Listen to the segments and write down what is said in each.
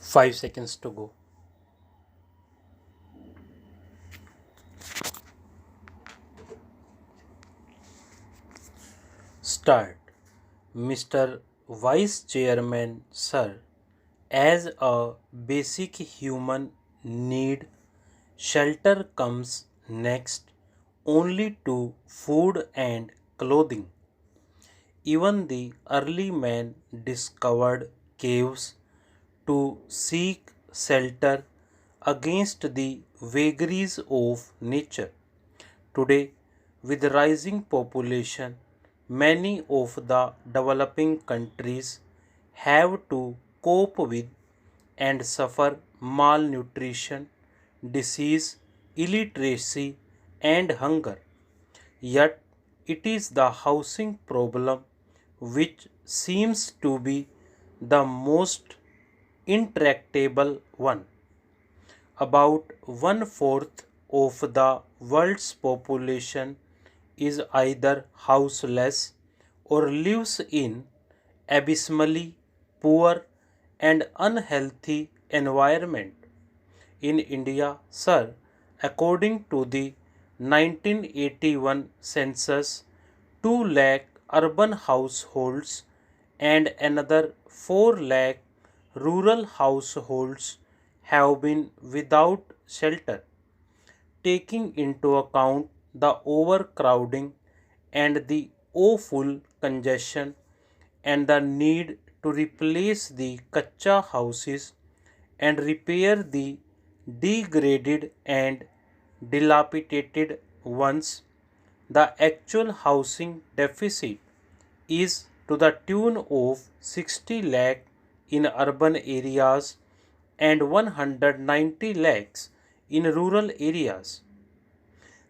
5 seconds to go. Start. Mr. Vice Chairman, sir, as a basic human need, shelter comes next only to food and clothing. Even the early man discovered caves to seek shelter against the vagaries of nature. Today, with rising population, many of the developing countries have to cope with and suffer malnutrition, disease, illiteracy, and hunger. Yet, it is the housing problem which seems to be the most intractable one. About one fourth of the world's population is either houseless or lives in abysmally poor and unhealthy environment. In India, sir, according to the 1981 census, 2 lakh urban households and another 4 lakh rural households have been without shelter, taking into account the overcrowding and the awful congestion and the need to replace the kacha houses and repair the degraded and dilapidated ones, the actual housing deficit is to the tune of 60 lakh in urban areas and 190 lakhs in rural areas.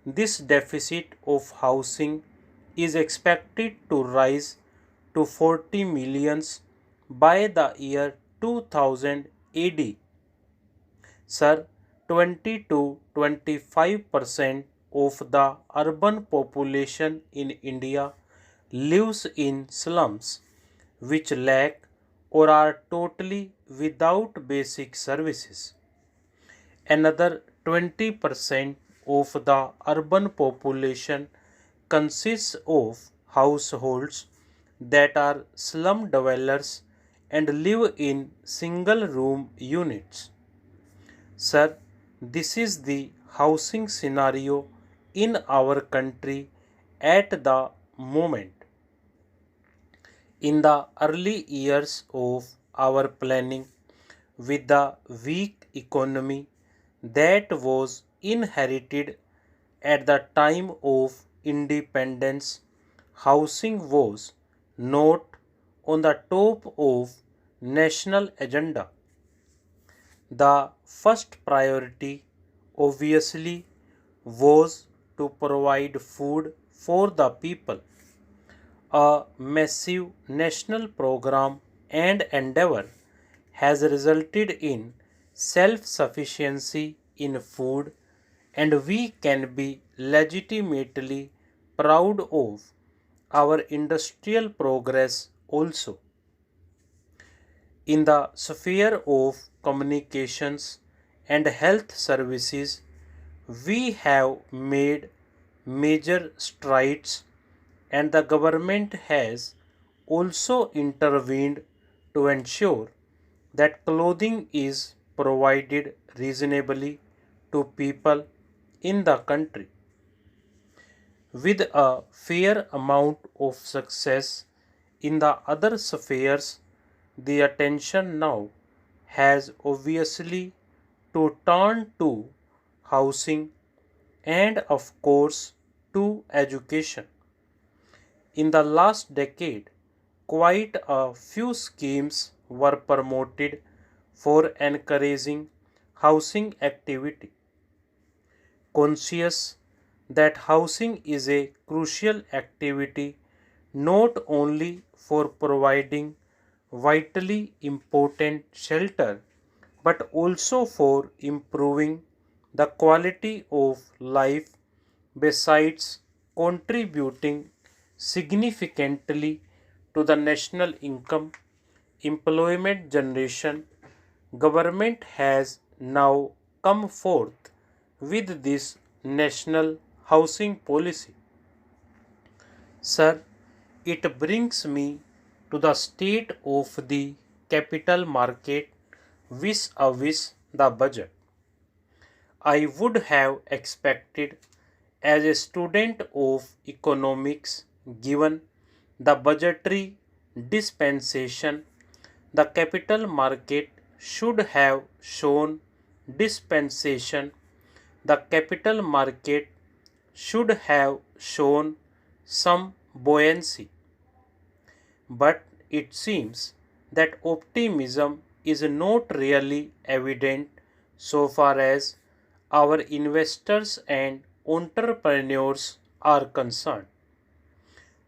This deficit of housing is expected to rise to 40 millions by the year 2000 AD. Sir, 20 to 25% of the urban population in India lives in slums, which lack or are totally without basic services. Another 20% of the urban population consists of households that are slum dwellers and live in single room units. Sir, this is the housing scenario in our country at the moment. In the early years of our planning, with the weak economy that was inherited at the time of independence, housing was not on the top of national agenda. The first priority obviously was to provide food for the people. A massive national program and endeavor has resulted in self sufficiency in food, and we can be legitimately proud of our industrial progress also. In the sphere of communications and health services, we have made major strides, and the government has also intervened to ensure that clothing is provided reasonably to people in the country. With a fair amount of success in the other spheres, the attention now has obviously to turn to housing and, of course, to education. In the last decade, quite a few schemes were promoted for encouraging housing activity. Conscious that housing is a crucial activity not only for providing vitally important shelter but also for improving the quality of life besides contributing significantly to the national income, employment generation, Government has now come forth with this national housing policy. Sir, it brings me to the state of the capital market vis-a-vis the budget. I would have expected as a student of economics, given the budgetary dispensation, the capital market should have shown dispensation. The capital market should have shown some buoyancy. But it seems that optimism is not really evident so far as our investors and entrepreneurs are concerned.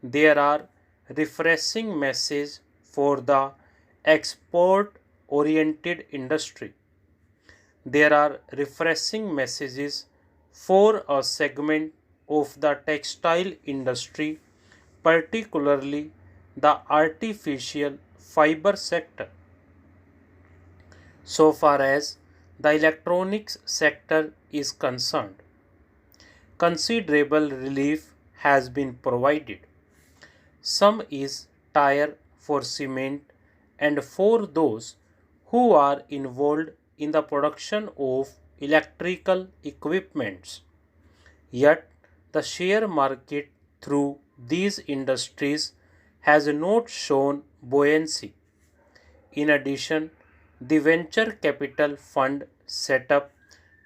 There are refreshing messages for the export oriented industry. There are refreshing messages for a segment of the textile industry, particularly the artificial fiber sector. So far as the electronics sector is concerned, considerable relief has been provided. Some is tire for cement and for those who are involved in the production of electrical equipments. Yet the share market through these industries has not shown buoyancy. In addition, the venture capital fund setup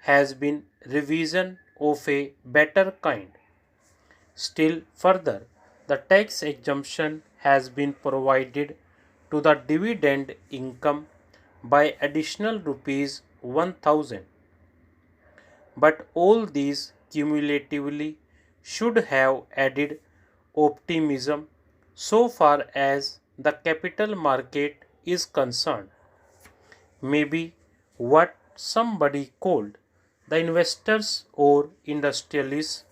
has been revision of a better kind. Still further, the tax exemption has been provided to the dividend income by additional rupees 1000. But all these cumulatively should have added optimism so far as the capital market is concerned. Maybe what somebody called the investors or industrialists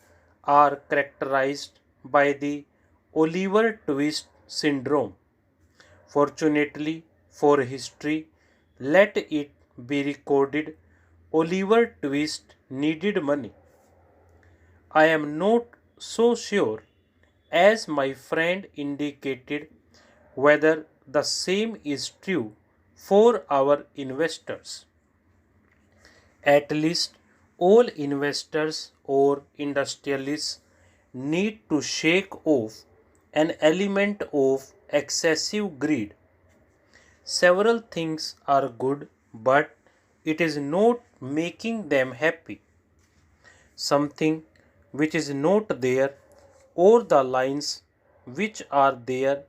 are characterized by the Oliver Twist syndrome. Fortunately for history, let it be recorded Oliver Twist needed money. I am not so sure as my friend indicated whether the same is true for our investors. At least all investors or industrialists need to shake off an element of excessive greed. Several things are good, but it is not making them happy. Something which is not there, or the lines which are there,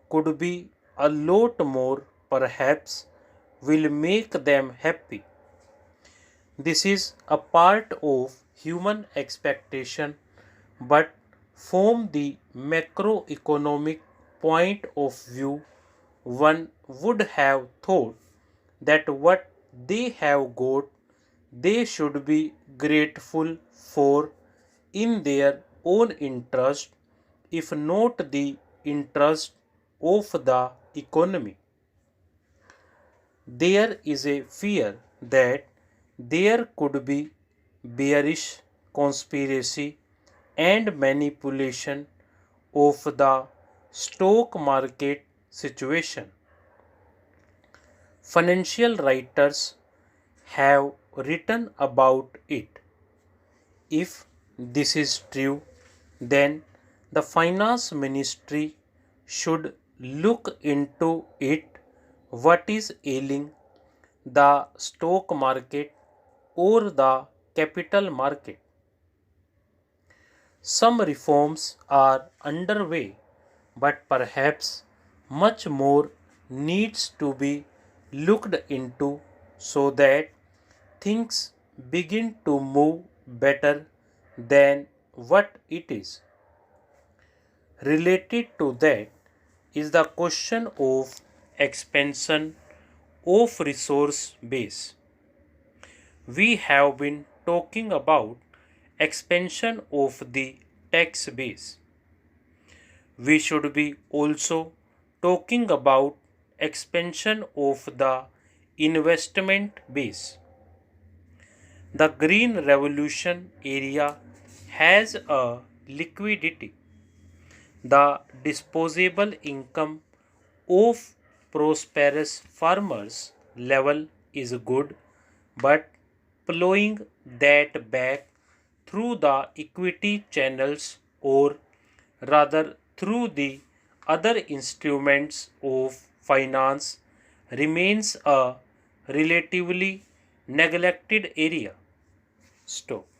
could be a lot more, perhaps, will make them happy. This is a part of human expectation, but from the macroeconomic point of view, one would have thought that what they have got they should be grateful for in their own interest, if not the interest of the economy. There is a fear that there could be bearish conspiracy and manipulation of the stock market situation. Financial writers have written about it. If this is true, then the finance ministry should look into it. What is ailing the stock market or the capital market? Some reforms are underway, but perhaps much more needs to be looked into so that things begin to move better than what it is. Related to that is the question of expansion of resource base. We have been talking about expansion of the tax base. We should be also talking about expansion of the investment base. The green revolution area has a liquidity. The disposable income of prosperous farmers level is good, but plowing that back through the equity channels or rather through the other instruments of finance remains a relatively neglected area. Stop.